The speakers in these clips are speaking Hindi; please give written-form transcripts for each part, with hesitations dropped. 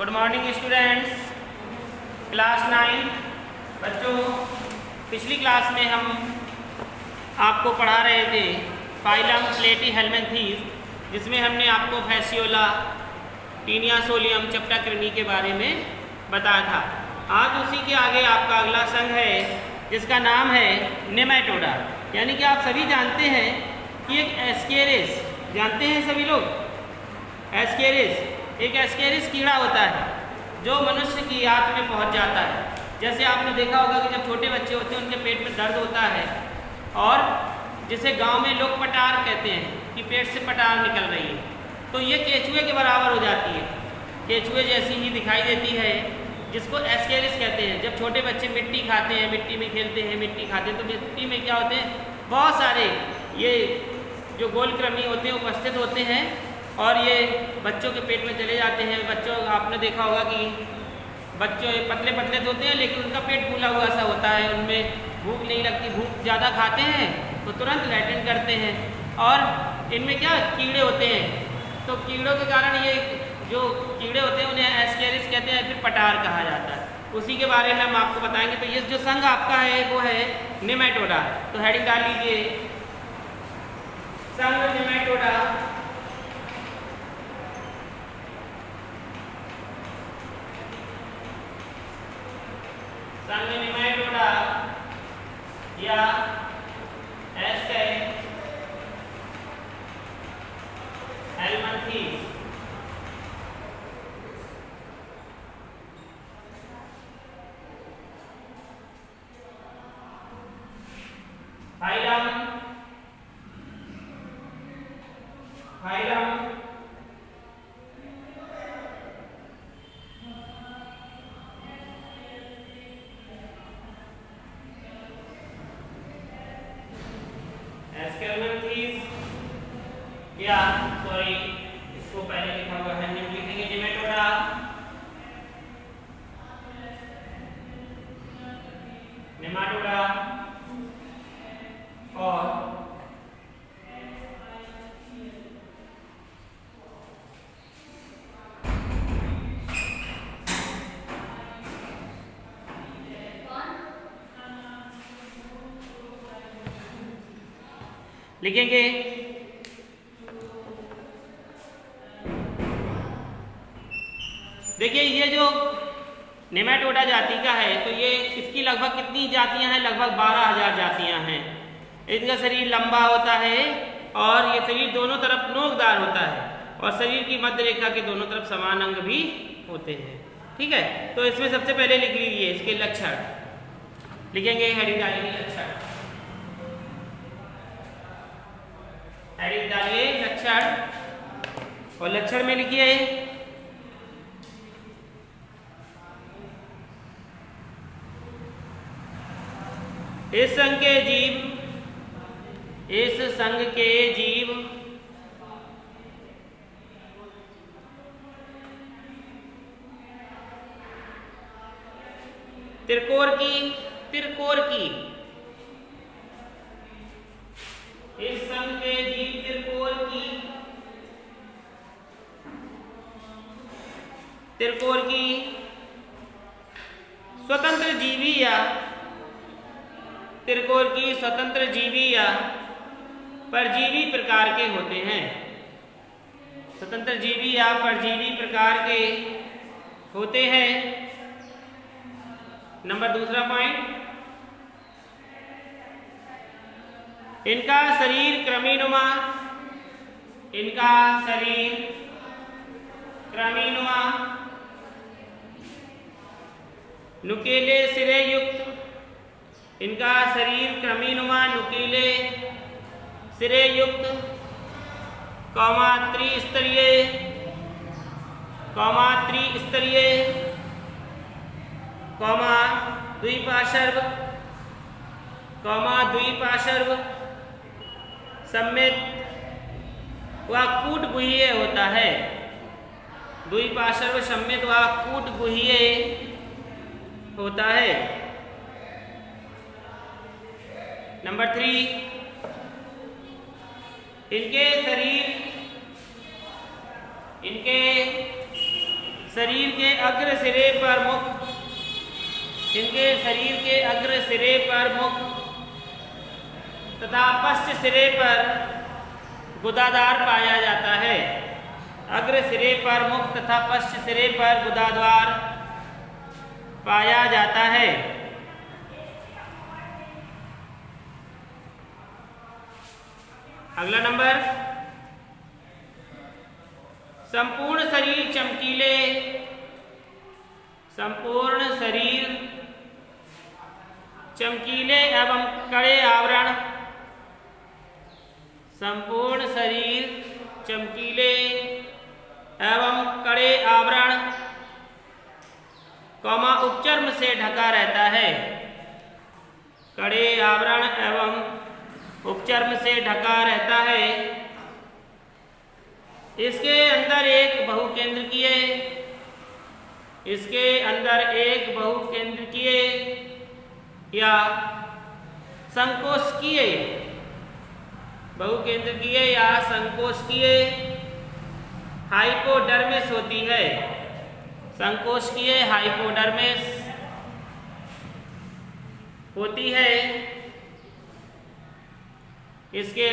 Good morning students, class 9। बच्चों, पिछली क्लास में हम आपको पढ़ा रहे थे फाइलम प्लेटीहेल्मिन्थेस, जिसमें हमने आपको फैसियोला, टीनिया सोलियम, चेप्टाकृमि के बारे में बताया था। आज उसी के आगे आपका अगला संघ है जिसका नाम है नेमाटोडा। यानी कि आप सभी जानते हैं कि एक एस्केरिस, जानते हैं सभी लोग, एक एस्केरिस कीड़ा होता है जो मनुष्य की आंत में पहुंच जाता है। जैसे आपने देखा होगा कि जब छोटे बच्चे होते हैं उनके पेट में दर्द होता है और जिसे गांव में लोग पटार कहते हैं कि पेट से पटार निकल रही है, तो ये केचुए के बराबर हो जाती है। केचुए जैसी ही दिखाई देती है, जिसको एस्केरिस कहते हैं। जब छोटे बच्चे मिट्टी खाते हैं, मिट्टी में खेलते हैं, मिट्टी खाते हैं, तो मिट्टी में क्या होते हैं, बहुत सारे ये जो गोलकृमि होते हैं उपस्थित होते हैं और ये बच्चों के पेट में चले जाते हैं। बच्चों, आपने देखा होगा कि बच्चे पतले पतले होते हैं लेकिन उनका पेट फूला हुआ सा होता है, उनमें भूख नहीं लगती। भूख ज़्यादा खाते हैं तो तुरंत लैट्रिन करते हैं। और इनमें क्या कीड़े होते हैं, तो कीड़ों के कारण ये जो कीड़े होते हैं उन्हें एस्केरिस कहते हैं, फिर पटार कहा जाता है। उसी के बारे में हम आपको बताएंगे। तो ये जो संघ आपका है वो है नेमाटोडा। तो हेडिंग डाल लीजिए, संघ नेमाटोडा। संघ नेमाटोडा या एस्केरिस हेल्मिन्थेस। फाइलम एस्केरिस या सॉरी, इसको पहले लिखा हुआ है, निम्न लिखेंगे नेमाटोडा। नेमाटोडा और लिखेंगे देखिए, ये जो नेमाटोडा जाति का है तो ये इसकी लगभग कितनी जातियां हैं, लगभग 12,000 जातियां हैं। इनका शरीर लंबा होता है और ये शरीर दोनों तरफ नोकदार होता है और शरीर की मध्य रेखा के दोनों तरफ समान अंग भी होते हैं। ठीक है, तो इसमें सबसे पहले लिख लीजिए इसके लक्षण। लिखेंगे, हेडिंग डालेंगे लक्षण, हेडिंग डालिए लक्षण, और लक्षण में लिखिए इस संघ के जीव त्रिकोण की इस संघ के जीव त्रिकोण की स्वतंत्र जीवी या त्रिकोण की स्वतंत्र जीवी या परजीवी प्रकार के होते हैं। स्वतंत्र जीवी या परजीवी प्रकार के होते हैं। नंबर दूसरा पॉइंट, इनका शरीर क्रमीनुमा, नुकीले सिरे युक्त, इनका शरीर क्रमीनुमा नुकीले सिरे युक्त, त्रिस्तरीय, द्विपार्श्व सम्मित व कूटगुहीय होता है। द्विपार्श्व सम्मित व कूटगुहीय होता है। नंबर 3, इनके शरीर के अग्र सिरे पर मुख, जिनके शरीर के अग्र सिरे पर मुख तथा पश्च सिरे पर गुदादार पाया जाता है। अग्र सिरे पर मुख तथा पश्च सिरे पर गुदाद्वार पाया जाता है। अगला नंबर, संपूर्ण शरीर चमकीले, संपूर्ण शरीर चमकीले एवं कड़े आवरण, संपूर्ण शरीर चमकीले एवं कड़े आवरण, कौमा उपचर्म से ढका रहता है। कड़े आवरण एवं उपचर्म से ढका रहता है। इसके अंदर एक बहुकेंद्रकीय, इसके अंदर एक बहुकेंद्रकीय या संकोचकीय, बहुकेंद्रकीय या संकोचकीय हाइपोडर्मिस होती है। संकोचकीय हाइपोडर्मिस होती है। इसके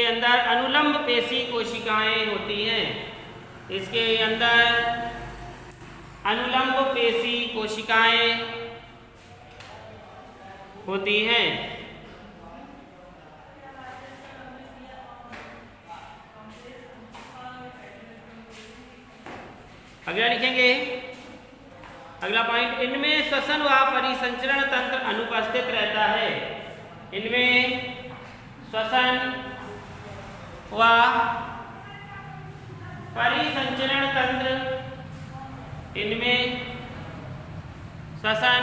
अंदर अनुलंब पेशी कोशिकाएं होती हैं। इसके अंदर अनुलंब पेशी कोशिकाएं होती हैं। अगला लिखेंगे, अगला पॉइंट, इनमें श्वसन व परिसंचरण तंत्र अनुपस्थित रहता है। इनमें श्वसन व परिसंचरण तंत्र, इनमें श्वसन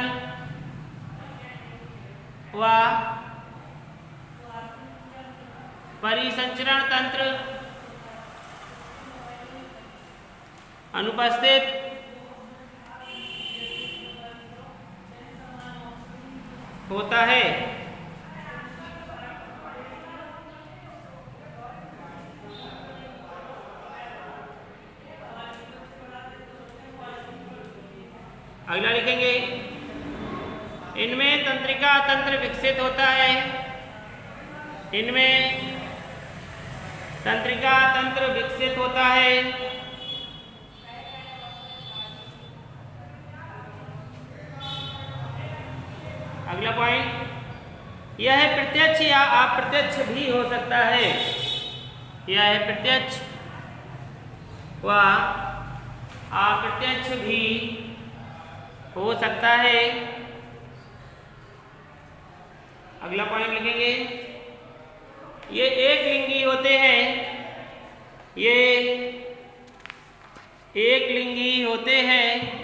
व परिसंचरण तंत्र अनुपस्थित होता है। अगला लिखेंगे, इनमें तंत्रिका तंत्र विकसित होता है। इनमें तंत्रिका तंत्र विकसित होता है। अगला पॉइंट, यह प्रत्यक्ष या अप्रत्यक्ष भी हो सकता है। यह प्रत्यक्ष व अप्रत्यक्ष भी हो सकता है। अगला पॉइंट लिखेंगे, ये एक लिंगी होते हैं। ये एक लिंगी होते हैं।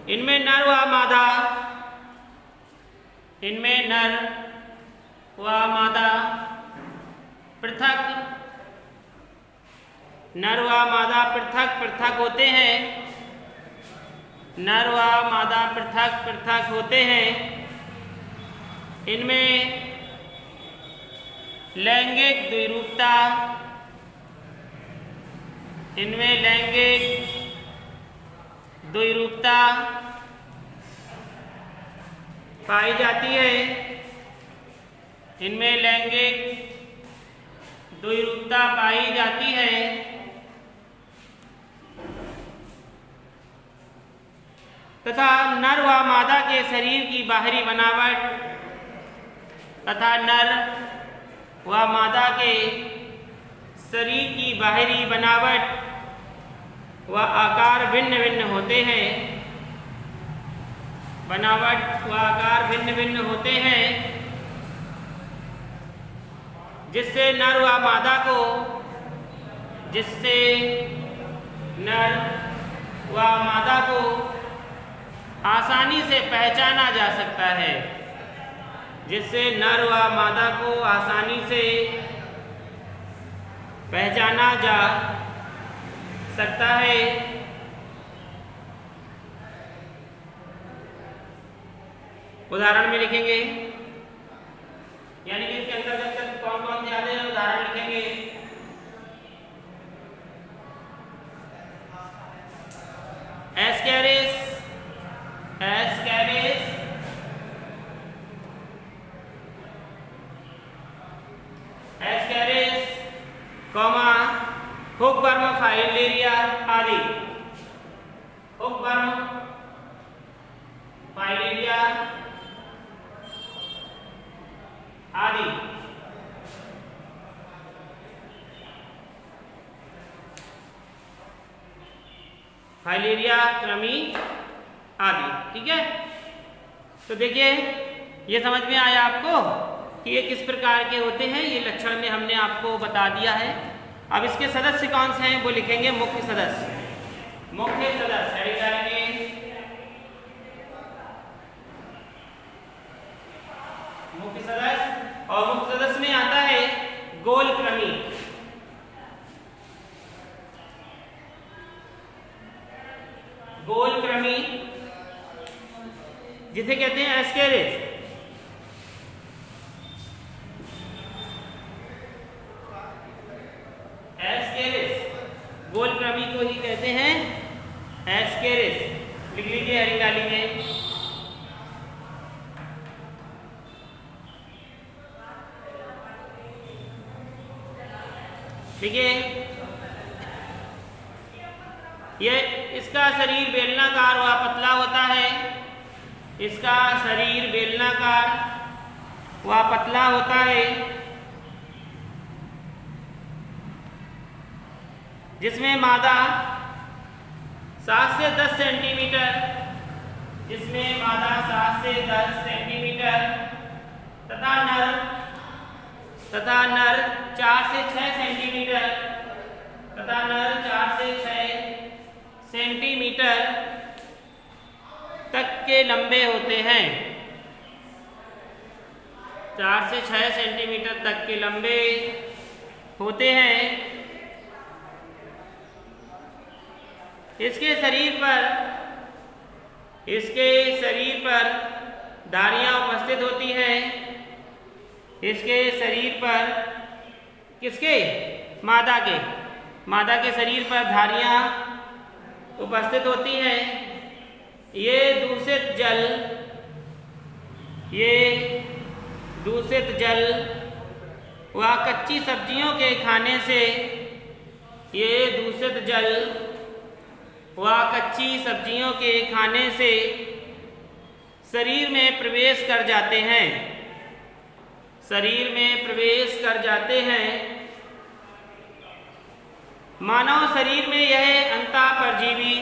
इनमें नर व मादा, इनमें नर व मादा पृथक, नर व मादा पृथक पृथक होते हैं। नर व मादा पृथक पृथक होते हैं। इनमें लैंगिक द्विरूपता, इनमें लैंगिक द्विरूपता पाई जाती है। इनमें लैंगिक द्विरूपता पाई जाती है। तथा नर व मादा के शरीर की बाहरी बनावट तथा नर व मादा के शरीर की बाहरी बनावट व आकार भिन्न भिन्न होते हैं। बनावट व आकार भिन्न भिन्न होते हैं, जिससे नर व मादा को, जिससे नर व मादा को आसानी से पहचाना जा सकता है। जिससे नर व मादा को आसानी से पहचाना जा सकता है। उदाहरण में लिखेंगे, यानी कि इसके अंतर्गत कौन कौन से आते हैं उदाहरण लिखेंगे। Ascaris, Ascaris, Ascaris, comma hookworm filaria आदि, हुकवर्म फाइलेरिया आदि। फाइलेरिया कृमि आदि, ठीक है। तो देखिए ये समझ में आया आपको कि ये किस प्रकार के होते हैं, ये लक्षण में हमने आपको बता दिया है। अब इसके सदस्य कौन से हैं वो लिखेंगे, मुख्य सदस्य, मुख्य सदस्य हेडिंग डालेंगे, मुख्य सदस्य। और मुख्य सदस्य में आता है गोल कृमि, गोल कृमि जिसे कहते हैं एस्कैरिस, एस्कैरिस गोल कृमि को ही कहते हैं एस्कैरिस। लिख लीजिए, हेडिंग डालिए। ठीक है, ये इसका शरीर बेलनाकार व पतला होता है, इसका शरीर बेलनाकार व पतला होता है, जिसमें मादा 7 से 10 सेंटीमीटर, जिसमें मादा 7 से 10 सेंटीमीटर तथा नर 4 से 6 सेंटीमीटर तथा नर 4 से 6 सेंटीमीटर तक के लंबे होते हैं, 4 से 6 सेंटीमीटर तक के लंबे होते हैं। इसके शरीर पर धारियां उपस्थित होती हैं, इसके शरीर पर, किसके, मादा के शरीर पर धारियां उपस्थित होती हैं। ये दूषित जल व कच्ची सब्जियों के खाने से, ये दूषित जल व कच्ची सब्जियों के खाने से शरीर में प्रवेश कर जाते हैं, शरीर में प्रवेश कर जाते हैं। मानव शरीर में यह अंतःपरजीवी,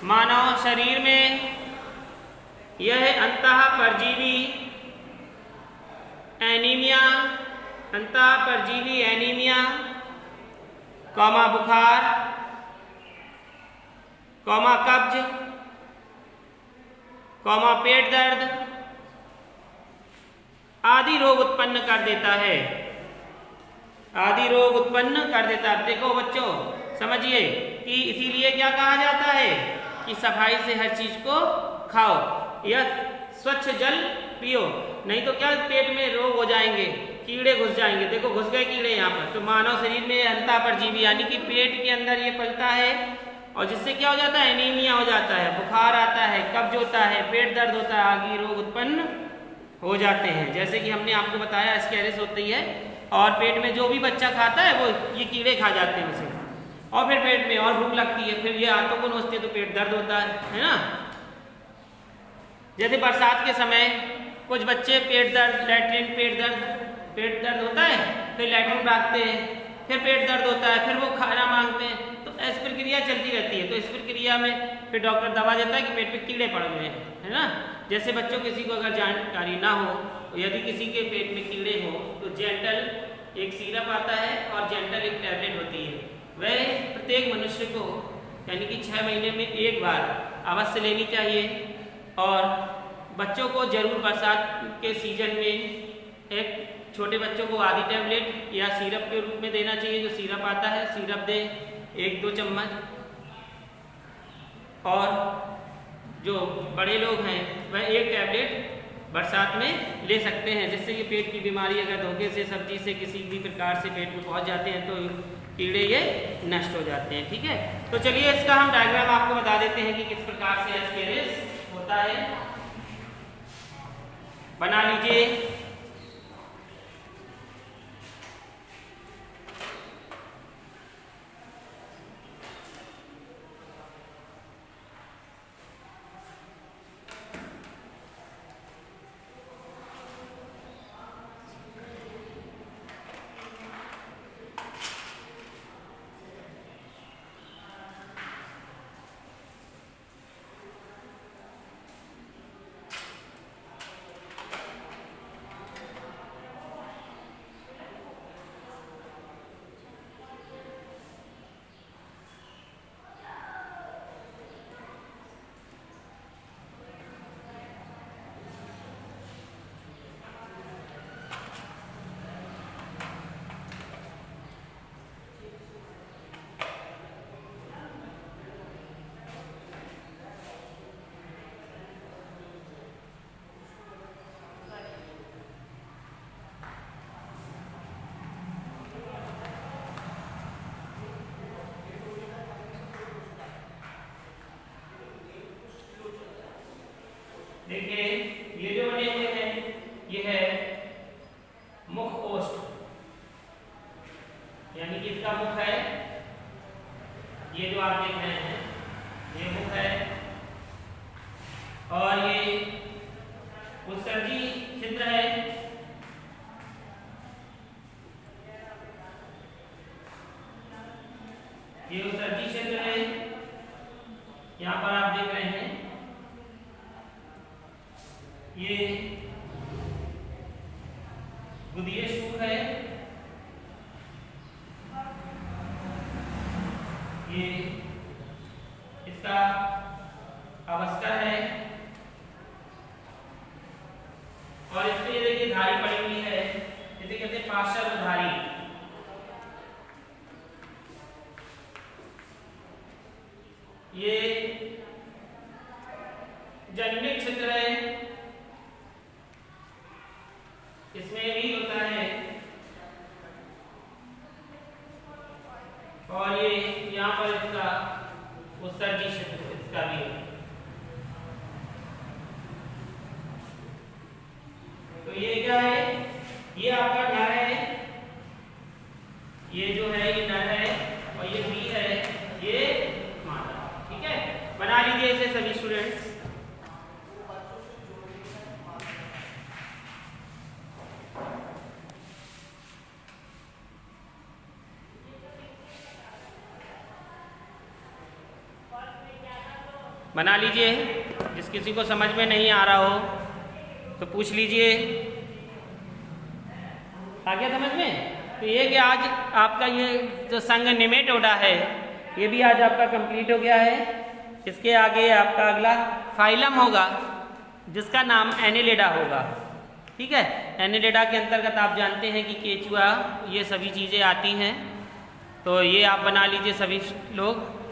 मानव शरीर में यह अंतःपरजीवी एनीमिया, अंतःपरजीवी एनीमिया, कॉमा बुखार, कॉमा कब्ज, कॉमा पेट दर्द आदि रोग उत्पन्न कर देता है, आदि रोग उत्पन्न कर देता है। देखो बच्चों समझिए कि इसीलिए क्या कहा जाता है कि सफाई से हर चीज को खाओ या स्वच्छ जल पियो, नहीं तो क्या पेट में रोग हो जाएंगे, कीड़े घुस जाएंगे। देखो घुस गए कीड़े यहाँ पर। तो मानव शरीर में अंतःपरजीवी यानी कि पेट के अंदर ये पलता है और जिससे क्या हो जाता है, एनीमिया हो जाता है, बुखार आता है, कब्ज होता है, पेट दर्द होता है, आदि रोग उत्पन्न हो जाते हैं। जैसे कि हमने आपको बताया एस्कैरिस होती है और पेट में जो भी बच्चा खाता है वो ये कीड़े खा जाते हैं उसे, और फिर पेट में और भूख लगती है, फिर ये आंतों को नोचती है तो पेट दर्द होता है ना। जैसे बरसात के समय कुछ बच्चे पेट दर्द होता है, फिर लैट्रिन भागते हैं, फिर पेट दर्द होता है, फिर वो खाना मांगते हैं, तो ऐसी प्रक्रिया चलती रहती है। तो इस प्रक्रिया में फिर डॉक्टर दवा देता है कि पेट पे कीड़े पड़ गए हैं, है ना। जैसे बच्चों किसी को अगर जानकारी ना हो, यदि किसी के पेट में कीड़े हो तो जेंटल एक सिरप आता है और जेंटल एक टैबलेट होती है, वह प्रत्येक मनुष्य को यानी कि 6 महीने में एक बार अवश्य लेनी चाहिए। और बच्चों को जरूर बरसात के सीजन में एक छोटे बच्चों को आधी टैबलेट या सिरप के रूप में देना चाहिए, जो सिरप आता है सिरप दे 1-2 चम्मच। और जो बड़े लोग हैं वह एक टैबलेट बरसात में ले सकते हैं, जिससे कि पेट की बीमारी अगर धोखे से सब्जी से किसी भी प्रकार से पेट में पहुंच जाते हैं तो कीड़े ये नष्ट हो जाते हैं। ठीक है, तो चलिए इसका हम डायग्राम आपको बता देते हैं कि किस प्रकार से एस्केरिस होता है। बना लीजिए। देखिए ये जो बने हुए हैं ये है मुख ओष्ठ, यानी कि इसका मुख है, ये जो आप देख रहे हैं ये मुख है, और ये उत्सर्जी छिद्र है, ये उत्सर्जी छिद्र है, यहाँ पर आप देख रहे हैं ये गुदीय सूख है, ये इसका अवस्कर है, और इसमें ये देखिए धारी पड़ी हुई है, इसे कहते हैं पार्श्व धारी। ये जन्मिक छिद्र है, इसमें भी होता है, और ये यहाँ पर इसका उत्सर्जी छिद्र इसका भी है। तो ये क्या है, ये आपका नर है, ये जो है ये नर है, और ये बी है, ये मादा। ठीक है, बना लीजिए इसे सभी स्टूडेंट्स। बना लीजिए, जिस किसी को समझ में नहीं आ रहा हो तो पूछ लीजिए। आ गया समझ में? तो ये कि आज आपका ये जो संघ निमेटोडा है ये भी आज आपका कंप्लीट हो गया है। इसके आगे आपका अगला फाइलम होगा जिसका नाम एनेलिडा होगा। ठीक है, एनेलिडा के अंतर्गत आप जानते हैं कि केचुआ ये सभी चीज़ें आती हैं, तो ये आप बना लीजिए सभी लोग।